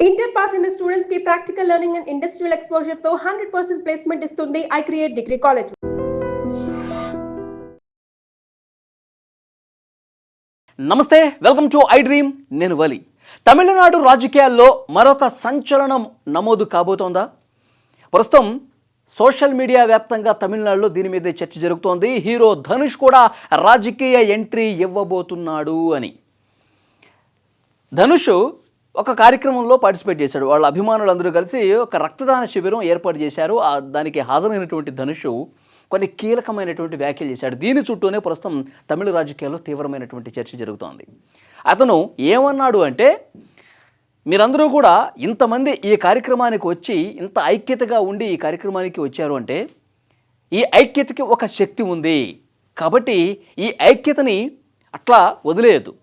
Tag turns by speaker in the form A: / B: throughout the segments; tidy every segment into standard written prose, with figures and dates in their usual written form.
A: Inter pass అయిన students కి practical learning and industrial exposure తో 100% ప్లేస్మెంట్ ఇస్తుంది ఐ క్రియేట్ డిగ్రీ కాలేజ్.
B: నమస్తే, వెల్కమ్ టు ఐ డ్రీమ్. నేను వలి. తమిళనాడు రాజకీయాల్లో మరొక సంచలనం నమోదు కాబోతోందా? ప్రస్తుతం సోషల్ మీడియా వ్యాప్తంగా తమిళనాడులో దీని మీదే చర్చ జరుగుతోంది. హీరో ధనుష్ కూడా రాజకీయ ఎంట్రీ ఇవ్వబోతున్నాడు అని. ధనుష్ ఒక కార్యక్రమంలో పార్టిసిపేట్ చేశాడు. వాళ్ళ అభిమానులందరూ కలిసి ఒక రక్తదాన శిబిరం ఏర్పాటు చేశారు. దానికి హాజరైనటువంటి ధనుష్ కొన్ని కీలకమైనటువంటి వ్యాఖ్యలు చేశాడు. దీని చుట్టూనే ప్రస్తుతం తమిళ రాజకీయాల్లో తీవ్రమైనటువంటి చర్చ జరుగుతోంది. అతను ఏమన్నాడు అంటే, మీరందరూ కూడా ఇంతమంది ఈ కార్యక్రమానికి వచ్చి ఇంత ఐక్యతగా ఉండి ఈ కార్యక్రమానికి వచ్చారు అంటే ఈ ఐక్యతకి ఒక శక్తి ఉంది, కాబట్టి ఈ ఐక్యతని అట్లా వదిలేయద్దు.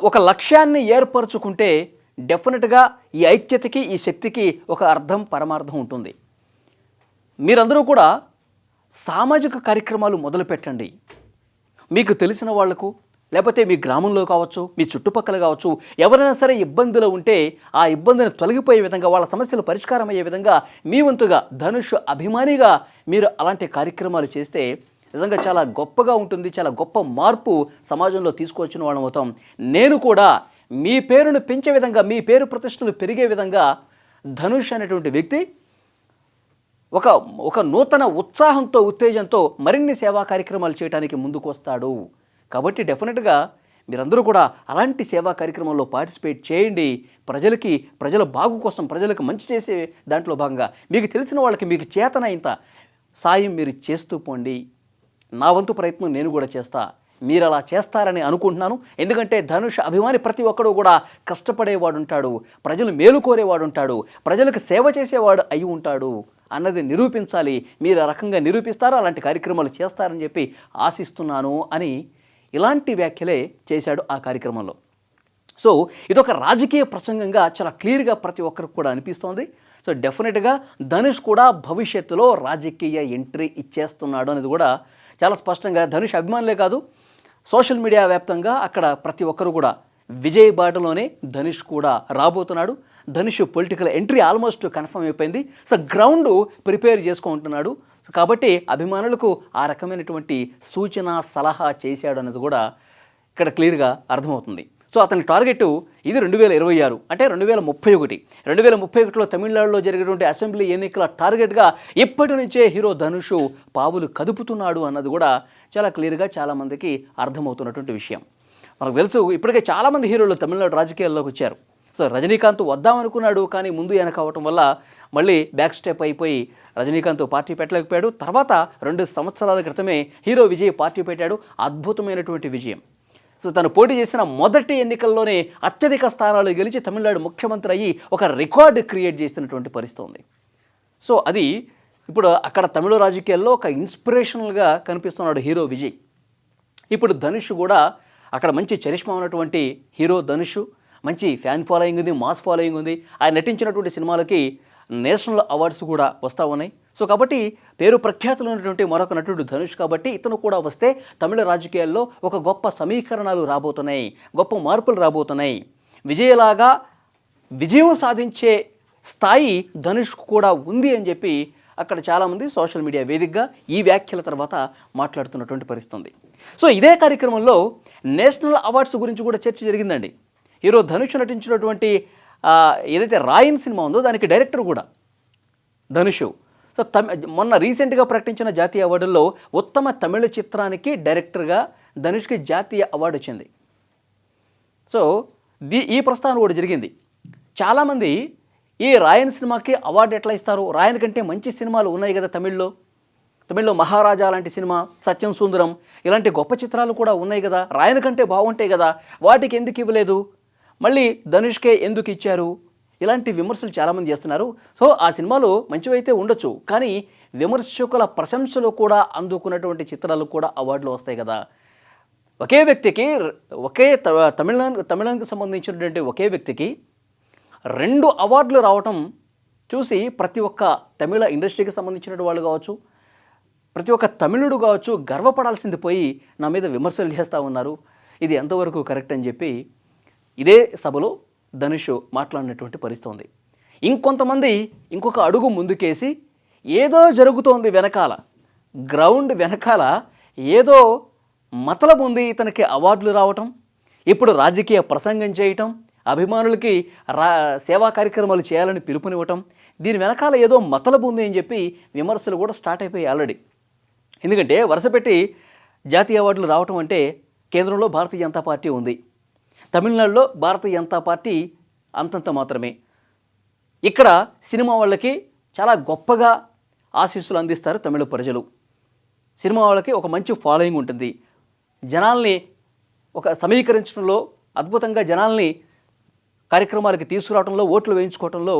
B: ఒక లక్ష్యాన్ని ఏర్పరచుకుంటే డెఫినెట్గా ఈ ఐక్యతకి ఈ శక్తికి ఒక అర్థం పరమార్థం ఉంటుంది. మీరందరూ కూడా సామాజిక కార్యక్రమాలు మొదలుపెట్టండి. మీకు తెలిసిన వాళ్లకు, లేకపోతే మీ గ్రామంలో కావచ్చు, మీ చుట్టుపక్కల కావచ్చు, ఎవరైనా సరే ఇబ్బందులు ఉంటే ఆ ఇబ్బందిని తొలగిపోయే విధంగా, వాళ్ళ సమస్యలు పరిష్కారం అయ్యే విధంగా మీ వంతుగా ధనుష్ అభిమానిగా మీరు అలాంటి కార్యక్రమాలు చేస్తే నిజంగా చాలా గొప్పగా ఉంటుంది. చాలా గొప్ప మార్పు సమాజంలో తీసుకొచ్చిన వాళ్ళం అవుతాం. నేను కూడా మీ పేరును పెంచే విధంగా, మీ పేరు ప్రతిష్టలు పెరిగే విధంగా ధనుష్ అనేటువంటి వ్యక్తి ఒక నూతన ఉత్సాహంతో, ఉత్తేజంతో మరిన్ని సేవా కార్యక్రమాలు చేయడానికి ముందుకు వస్తాడు. కాబట్టి డెఫినెట్గా మీరందరూ కూడా అలాంటి సేవా కార్యక్రమంలో పార్టిసిపేట్ చేయండి. ప్రజల బాగు కోసం, ప్రజలకు మంచి చేసే దాంట్లో భాగంగా మీకు తెలిసిన వాళ్ళకి మీకు చేతనైనంత సాయం మీరు చేస్తూ పోండి. నా వంతు ప్రయత్నం నేను కూడా చేస్తా. మీరు అలా చేస్తారని అనుకుంటున్నాను. ఎందుకంటే ధనుష్ అభిమాని ప్రతి ఒక్కడు కూడా కష్టపడేవాడు ఉంటాడు, ప్రజలు మేలు కోరేవాడు ఉంటాడు, ప్రజలకు సేవ చేసేవాడు అయి ఉంటాడు అన్నది నిరూపించాలి. మీరు ఆ రకంగా నిరూపిస్తారో అలాంటి కార్యక్రమాలు చేస్తారని చెప్పి ఆశిస్తున్నాను అని ఇలాంటి వ్యాఖ్యలే చేశాడు ఆ కార్యక్రమంలో. సో ఇదొక రాజకీయ ప్రసంగంగా చాలా క్లియర్గా ప్రతి ఒక్కరికి కూడా అనిపిస్తోంది. సో డెఫినెట్గా ధనుష్ కూడా భవిష్యత్తులో రాజకీయ ఎంట్రీ ఇచ్చేస్తున్నాడు అనేది కూడా చాలా స్పష్టంగా ధనుష్ అభిమానులే కాదు, సోషల్ మీడియా వ్యాప్తంగా అక్కడ ప్రతి ఒక్కరు కూడా విజయ్ బాటలోనే ధనుష్ కూడా రాబోతున్నాడు. Dhanush political entry almost confirm అయిపోయింది. సో గ్రౌండ్ ప్రిపేర్ చేసుకుంటున్నాడు. సో కాబట్టి అభిమానులకు ఆ రకమైనటువంటి సూచన, సలహా చేశాడు అనేది కూడా ఇక్కడ క్లియర్గా అర్థమవుతుంది. సో అతని టార్గెట్ ఇది 2026 అంటే 2031. 2031లో తమిళనాడులో జరిగేటువంటి అసెంబ్లీ ఎన్నికల టార్గెట్గా ఇప్పటి నుంచే హీరో ధనుష్ పావులు కదుపుతున్నాడు అన్నది కూడా చాలా క్లియర్గా చాలామందికి అర్థమవుతున్నటువంటి విషయం. మనకు తెలుసు, ఇప్పటికే చాలామంది హీరోలు తమిళనాడు రాజకీయాల్లోకి వచ్చారు. సో రజనీకాంత్ వద్దామనుకున్నాడు, కానీ ముందు వెనక అవటం వల్ల మళ్ళీ బ్యాక్ స్టెప్ అయిపోయి రజనీకాంత్ పార్టీ పెట్టలేకపోయాడు. తర్వాత 2 సంవత్సరాల క్రితమే హీరో విజయ్ పార్టీ పెట్టాడు. అద్భుతమైనటువంటి విజయం. సో తను పోటీ చేసిన మొదటి ఎన్నికల్లోనే అత్యధిక స్థానాలు గెలిచి తమిళనాడు ముఖ్యమంత్రి అయ్యి ఒక రికార్డు క్రియేట్ చేసినటువంటి పరిస్థితి ఉంది. సో అది ఇప్పుడు అక్కడ తమిళ రాజకీయాల్లో ఒక ఇన్స్పిరేషనల్గా కనిపిస్తున్నాడు హీరో విజయ్. ఇప్పుడు ధనుష్ కూడా అక్కడ మంచి చరిష్మా ఉన్నటువంటి హీరో ధనుష్, మంచి ఫ్యాన్ ఫాలోయింగ్ ఉంది, మాస్ ఫాలోయింగ్ ఉంది. ఆయన నటించినటువంటి సినిమాలకి నేషనల్ అవార్డ్స్ కూడా వస్తూ ఉన్నాయి. సో కాబట్టి పేరు ప్రఖ్యాతులు ఉన్నటువంటి మరొక నటుడు ధనుష్, కాబట్టి ఇతను కూడా వస్తే తమిళ రాజకీయాల్లో ఒక గొప్ప సమీకరణాలు రాబోతున్నాయి, గొప్ప మార్పులు రాబోతున్నాయి. విజయలాగా విజయం సాధించే స్థాయి ధనుష్కు కూడా ఉంది అని చెప్పి అక్కడ చాలామంది సోషల్ మీడియా వేదికగా ఈ వ్యాఖ్యల తర్వాత మాట్లాడుతున్నటువంటి పరిస్థితి ఉంది. సో ఇదే కార్యక్రమంలో నేషనల్ అవార్డ్స్ గురించి కూడా చర్చ జరిగిందండి. హీరో ధనుష్ నటించినటువంటి ఏదైతే రాయన్ సినిమా ఉందో దానికి డైరెక్టర్ కూడా ధనుష్. సో మొన్న రీసెంట్గా ప్రకటించిన జాతీయ అవార్డుల్లో ఉత్తమ తమిళ చిత్రానికి డైరెక్టర్గా ధనుష్కి జాతీయ అవార్డు వచ్చింది. సో ఈ ప్రస్థానం కూడా జరిగింది. చాలామంది ఈ రాయన్ సినిమాకి అవార్డు ఎట్లా ఇస్తారు, రాయన్ కంటే మంచి సినిమాలు ఉన్నాయి కదా తమిళ్లో మహారాజా లాంటి సినిమా, సత్యం సుందరం ఇలాంటి గొప్ప చిత్రాలు కూడా ఉన్నాయి కదా, రాయన్ కంటే బాగుంటాయి కదా, వాటికి ఎందుకు ఇవ్వలేదు, మళ్ళీ ధనుష్కే ఎందుకు ఇచ్చారు, ఇలాంటి విమర్శలు చాలామంది చేస్తున్నారు. సో ఆ సినిమాలు మంచివైతే ఉండొచ్చు, కానీ విమర్శకుల ప్రశంసలు కూడా అందుకున్నటువంటి చిత్రాలు కూడా అవార్డులు వస్తాయి కదా. ఒకే వ్యక్తికి తమిళనాడుకు సంబంధించినటువంటి ఒకే వ్యక్తికి 2 అవార్డులు రావటం చూసి ప్రతి ఒక్క తమిళ ఇండస్ట్రీకి సంబంధించిన వాళ్ళు కావచ్చు, ప్రతి ఒక్క తమిళుడు కావచ్చు గర్వపడాల్సింది పోయి నా మీద విమర్శలు చేస్తూ ఉన్నారు. ఇది ఎంతవరకు కరెక్ట్ అని చెప్పి ఇదే సభలో ధనుష్ మాట్లాడినటువంటి పరిస్థితి ఉంది. ఇంకొంతమంది ఇంకొక అడుగు ముందుకేసి ఏదో జరుగుతోంది వెనకాల, గ్రౌండ్ వెనకాల ఏదో మతలబు ఉంది, ఇతనికి అవార్డులు రావటం, ఇప్పుడు రాజకీయ ప్రసంగం చేయటం, అభిమానులకి సేవా కార్యక్రమాలు చేయాలని పిలుపునివ్వటం, దీని వెనకాల ఏదో మతలబు ఉంది అని చెప్పి విమర్శలు కూడా స్టార్ట్ అయిపోయాయి ఆల్రెడీ. ఎందుకంటే వరుసపెట్టి జాతీయ అవార్డులు రావటం అంటే కేంద్రంలో భారతీయ జనతా పార్టీ ఉంది, తమిళనాడులో భారతీయ జనతా పార్టీ అంతంత మాత్రమే. ఇక్కడ సినిమా వాళ్ళకి చాలా గొప్పగా ఆశీస్సులు అందిస్తారు తమిళ ప్రజలు. సినిమా వాళ్ళకి ఒక మంచి ఫాలోయింగ్ ఉంటుంది, జనాల్ని ఒక సమీకరించడంలో, అద్భుతంగా జనాల్ని కార్యక్రమాలకి తీసుకురావడంలో, ఓట్లు వేయించుకోవడంలో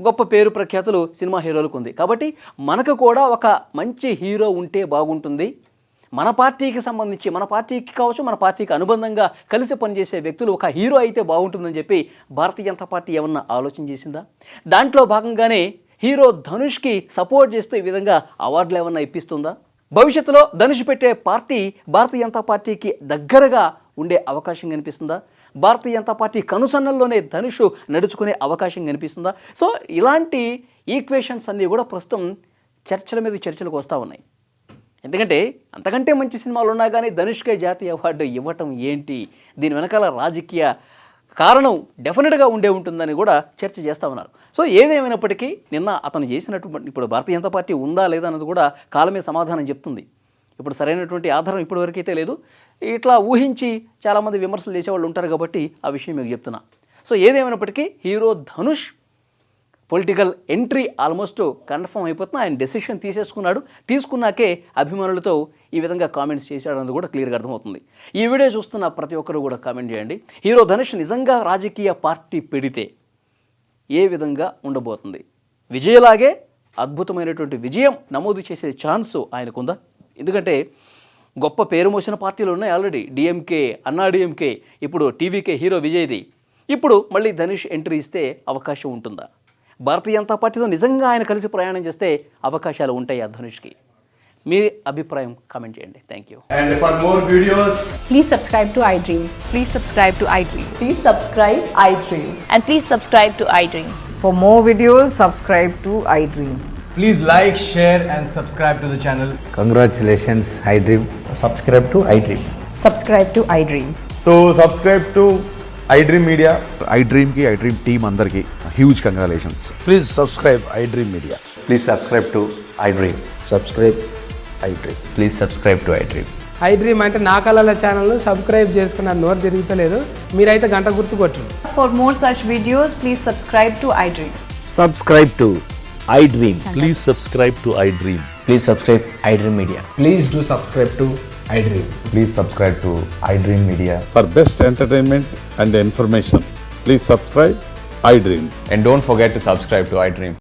B: గొప్ప పేరు ప్రఖ్యాతులు సినిమా హీరోలకు ఉంది. కాబట్టి మనకు కూడా ఒక మంచి హీరో ఉంటే బాగుంటుంది, మన పార్టీకి సంబంధించి, మన పార్టీకి కావచ్చు, మన పార్టీకి అనుబంధంగా కలిసి పనిచేసే వ్యక్తులు ఒక హీరో అయితే బాగుంటుందని చెప్పి భారతీయ జనతా పార్టీ ఏమన్నా ఆలోచన చేసిందా? దాంట్లో భాగంగానే హీరో ధనుష్కి సపోర్ట్ చేస్తూ ఈ విధంగా అవార్డులు ఏమన్నా ఇప్పిస్తుందా? భవిష్యత్తులో ధనుష్ పెట్టే పార్టీ భారతీయ జనతా పార్టీకి దగ్గరగా ఉండే అవకాశం కనిపిస్తుందా? భారతీయ జనతా పార్టీ కనుసన్నల్లోనే ధనుష్ నడుచుకునే అవకాశం కనిపిస్తుందా? సో ఇలాంటి ఈక్వేషన్స్ అన్నీ కూడా ప్రస్తుతం చర్చల మీద చర్చలకు వస్తూ ఉన్నాయి. ఎందుకంటే అంతకంటే మంచి సినిమాలు ఉన్నా కానీ ధనుష్కే జాతీయ అవార్డు ఇవ్వటం ఏంటి? దీని వెనకాల రాజకీయ కారణం డెఫినెట్గా ఉండే ఉంటుందని కూడా చర్చ చేస్తూ ఉన్నారు. సో ఏదేమైనప్పటికీ నిన్న అతను చేసినటువంటి, ఇప్పుడు భారతీయ జనతా పార్టీ ఉందా లేదా అన్నది కూడా కాలమే సమాధానం చెప్తుంది. ఇప్పుడు సరైనటువంటి ఆధారం ఇప్పటివరకు అయితే లేదు. ఇట్లా ఊహించి చాలామంది విమర్శలు చేసేవాళ్ళు ఉంటారు కాబట్టి ఆ విషయం మీకు చెప్తున్నా. సో ఏదేమైనప్పటికీ hero Dhanush political entry almost confirm అయిపోతున్నా. ఆయన డెసిషన్ తీసేసుకున్నాడు. తీసుకున్నాకే అభిమానులతో ఈ విధంగా కామెంట్స్ చేశాడన్నది కూడా క్లియర్గా అర్థమవుతుంది. ఈ వీడియో చూస్తున్న ప్రతి ఒక్కరు కూడా కామెంట్ చేయండి. హీరో ధనుష్ నిజంగా రాజకీయ పార్టీ పెడితే ఏ విధంగా ఉండబోతుంది? విజయలాగే అద్భుతమైనటువంటి విజయం నమోదు చేసే ఛాన్స్ ఆయనకుందా? ఎందుకంటే గొప్ప పేరు మోసిన పార్టీలు ఉన్నాయి ఆల్రెడీ. డిఎంకే, అన్నా డిఎంకే, ఇప్పుడు టీవీకే హీరో విజయ్ది. ఇప్పుడు మళ్ళీ ధనుష్ ఎంట్రీ ఇస్తే అవకాశం ఉంటుందా? భారతీయ జనతా పార్టీతో నిజంగా ఆయన కలిసి ప్రయాణం చేస్తే అవకాశాలు ఉంటాయి ఆ ధనుష్కి. మీ అభిప్రాయం కామెంట్ చేయండి. Thank you.
C: And for more videos,
D: Please subscribe to iDream.
E: Please subscribe to iDream.
D: Please subscribe iDream.
E: And please subscribe to iDream.
F: For more videos, subscribe to iDream.
C: please like, share and subscribe to the channel.
G: Congratulations, iDream.
H: Subscribe to iDream.
D: Subscribe to iDream.
C: So subscribe to iDream Media.
I: iDream ki iDream team andarki huge congratulations.
G: Please subscribe iDream Media.
H: Please subscribe to iDream.
G: Subscribe iDream.
H: Please subscribe to iDream.
J: iDream అంటే నా కళల ఛానల్ను subscribe చేసుకున్న నోరు తిరుగుతలేదు, మీరైతే గంట గుర్తు కొట్టండి.
E: For more such videos, please subscribe to iDream.
H: Subscribe to iDream.
K: Please subscribe to iDream.
H: Please subscribe iDream Media.
C: Please do subscribe to iDream.
H: Please subscribe to iDream Media.
I: For best entertainment and information, please subscribe iDream.
H: And don't forget to subscribe to iDream.